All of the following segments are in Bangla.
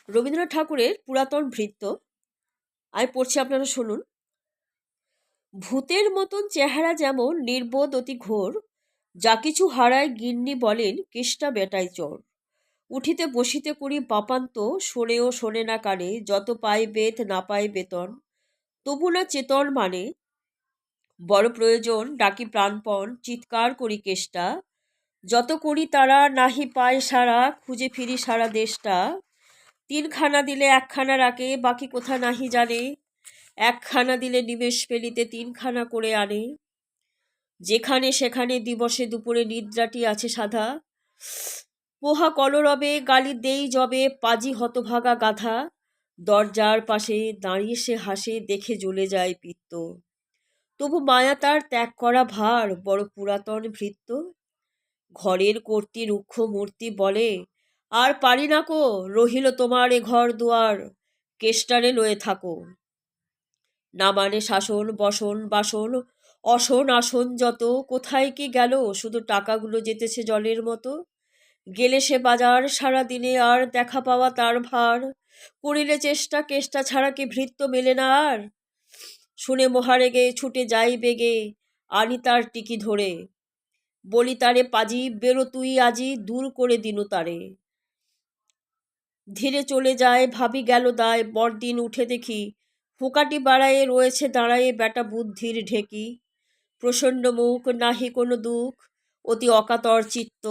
রবীন্দ্রনাথ ঠাকুরের পুরাতন ভৃত্য। আমি পড়ছি, আপনারা শুনুন। ভূতের মতন চেহারা যেমন নির্বোধ অতি ঘোর, যা কিছু হারায় গিন্নি বলেন কেষ্টা বেটায় চোর। উঠিতে বসিতে করি বাপান্ত, শোনেও শোনে না কানে, যত পায় বেত না পায় বেতন, তবু না চেতন মানে। বড় প্রয়োজন ডাকি প্রাণপণ, চিৎকার করি কেষ্টা, যত করি তারা নাহি পায় সারা, খুঁজে ফিরি সারা দেশটা। তিনখানা দিলে একখানা রাখে, বাকি কোথা নাহি জানে, একখানা দিলে নিমেষ ফেলিতে তিনখানা করে আনে। যেখানে সেখানে দিবসে দুপুরে নিদ্রাটি আছে সাধা, পোহা কলরবে গালি দেই যবে, পাজি হতভাগা গাধা। দরজার পাশে দাঁড়িয়ে সে হাসে, দেখে জ্বলে যায় পিত্ত। তবু মায়া তার ত্যাগ করা ভার, বড় পুরাতন ভৃত্য। ঘরের কর্ত্রী রুক্ষ মূর্তি বলে, আর পারি না কো, রহিল তোমার এ ঘর দুয়ার, কেষ্টারে লয়ে থাকো। না মানে শাসন বসন বাসন, অসন আসন যত, কোথায় কি গেল, শুধু টাকাগুলো যেতেছে জলের মতো। গেলে সে বাজার সারা দিনে, আর দেখা পাওয়া তার ভার, করিলে চেষ্টা কেষ্টা ছাড়া কি ভৃত্য মেলে না আর। শুনে মহারেগে ছুটে যাই বেগে, আনি তার টিকি ধরে, বলি তারে পাজি বেরো তুই আজি, দূর করে দিনু তারে। ধীরে চলে যায় ভাবি গেল দায়, পরদিন উঠে দেখি ফোকাটি বাড়ায়ে রয়েছে দাঁড়ায়ে বেটা বুদ্ধির ঢেকি। প্রসন্ন মুখ, নাহি কোনো দুঃখ, অতি অকাতর চিত্ত,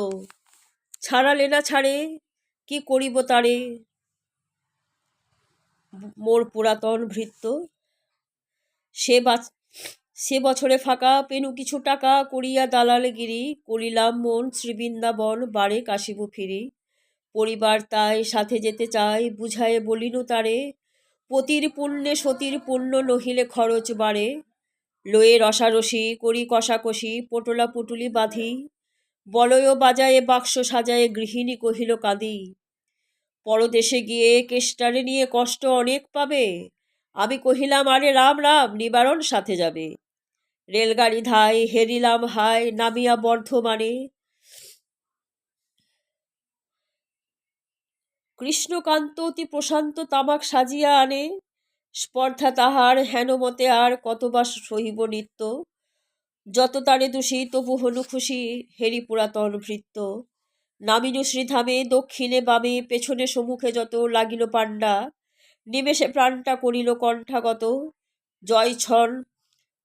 ছাড়ালে না ছাড়ে, কি করিব তারে, মোর পুরাতন ভৃত্য। সে সে বছরে ফাঁকা পেনু কিছু টাকা, করিয়া দালালগিরি, করিলাম মন শ্রীবৃন্দাবন, বারে কাশিব ফিরি। পরিবার তাই সাথে যেতে চাই, বুঝায়ে বলিনু তারে, পতির পুণ্যে সতীর পুণ্য, নহিলে খরচ বাড়ে। লয়ে রসারসি করি কষাকষি, পটোলা পুটুলি বাঁধি, বলয় বাজায়ে বাক্স সাজায়ে, গৃহিণী কহিল কাঁদি। পরদেশে গিয়ে কেষ্টারে নিয়ে কষ্ট অনেক পাবে, আমি কহিলাম আরে রাম রাম, নিবারণ সাথে যাবে। রেলগাড়ি ধাই হেরিলাম হাই, নামিয়া বর্ধমানে, কৃষ্ণকান্ত অতি প্রশান্ত তামাক সাজিয়া আনে। স্পর্ধা তাহার হেনমতে আর কতবা সহিব নিত্য, যত তারে দোষী তবু হনু খুশি, হেরি পুরাতন ভৃত্য। নামিনু শ্রীধামে দক্ষিণে বামে, পেছনে সম্মুখে যত লাগিল পাণ্ডা, নিমেষে প্রাণটা করিল কণ্ঠাগত। জয় ছন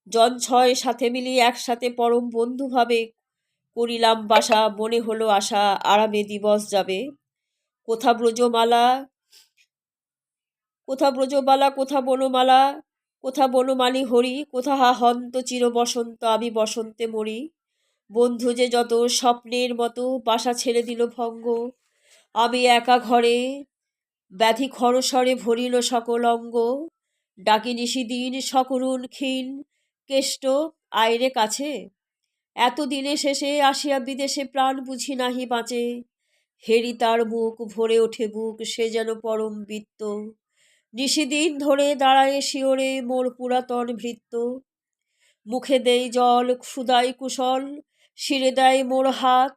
জন ছয় সাথে মিলি একসাথে পরম বন্ধু ভাবে, করিলাম বাসা মনে হলো আশা, আরামে দিবস যাবে। কোথা ব্রজমালা কোথা ব্রজবালা, কোথা বনমালা, কোথা বনমালী হরি, কোথা হা হন্ত চির বসন্ত, আমি বসন্তে মরি। বন্ধু যে যত স্বপ্নের মতো, বাসা ছেড়ে দিল ভঙ্গ, আমি একা ঘরে, ব্যাধি খরস্বরে ভরিল সকল অঙ্গ। ডাকি নিশিদিন সকরুণ ক্ষীণ, কেষ্ট আয়রে কাছে, এত দিনে শেষে আসিয়া বিদেশে, প্রাণ বুঝি নাহি বাঁচে। হেরি তার মুখ, ভরে ওঠে বুক, সে যেন পরম বৃত্ত। নিশিদিন ধরে দাঁড়ায় শিওরে, মোর পুরাতন ভৃত্য। মুখে দেই জল সুদাই কুশল, শিরে দেয় মোর হাত,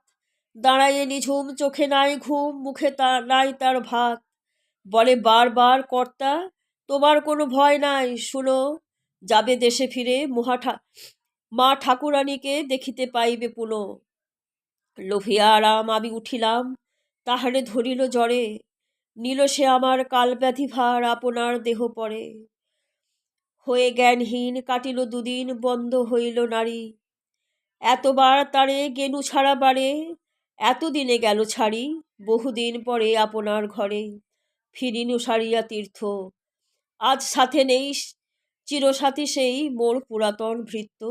দাঁড়ায়ে নিঝুম চোখে নাই ঘুম, মুখে নাই তার ভাত। বলে বারবার কর্তা, তোমার কোনো ভয় নাই, শুনো, যাবে দেশে ফিরে, মা ঠাকুরানীকে দেখিতে পাইবে পুনঃ। লোভিয়া আরাম আমি উঠিলাম, তাহারে ধরিল জ্বরে, নিল সে আমার কালব্যাধি ভার, আপনার দেহ পরে। হয়ে জ্ঞানহীন কাটিল দুদিন, বন্ধ হইল নারী, এতবার তারে গেনু ছাড়া বারে, এতদিনে গেল ছাড়ি, বহুদিন পরে আপনার ঘরে, ফিরিনু সারিয়া তীর্থ। আজ সাথে নেই চিরসাথী সেই, মোর পুরাতন ভৃত্য।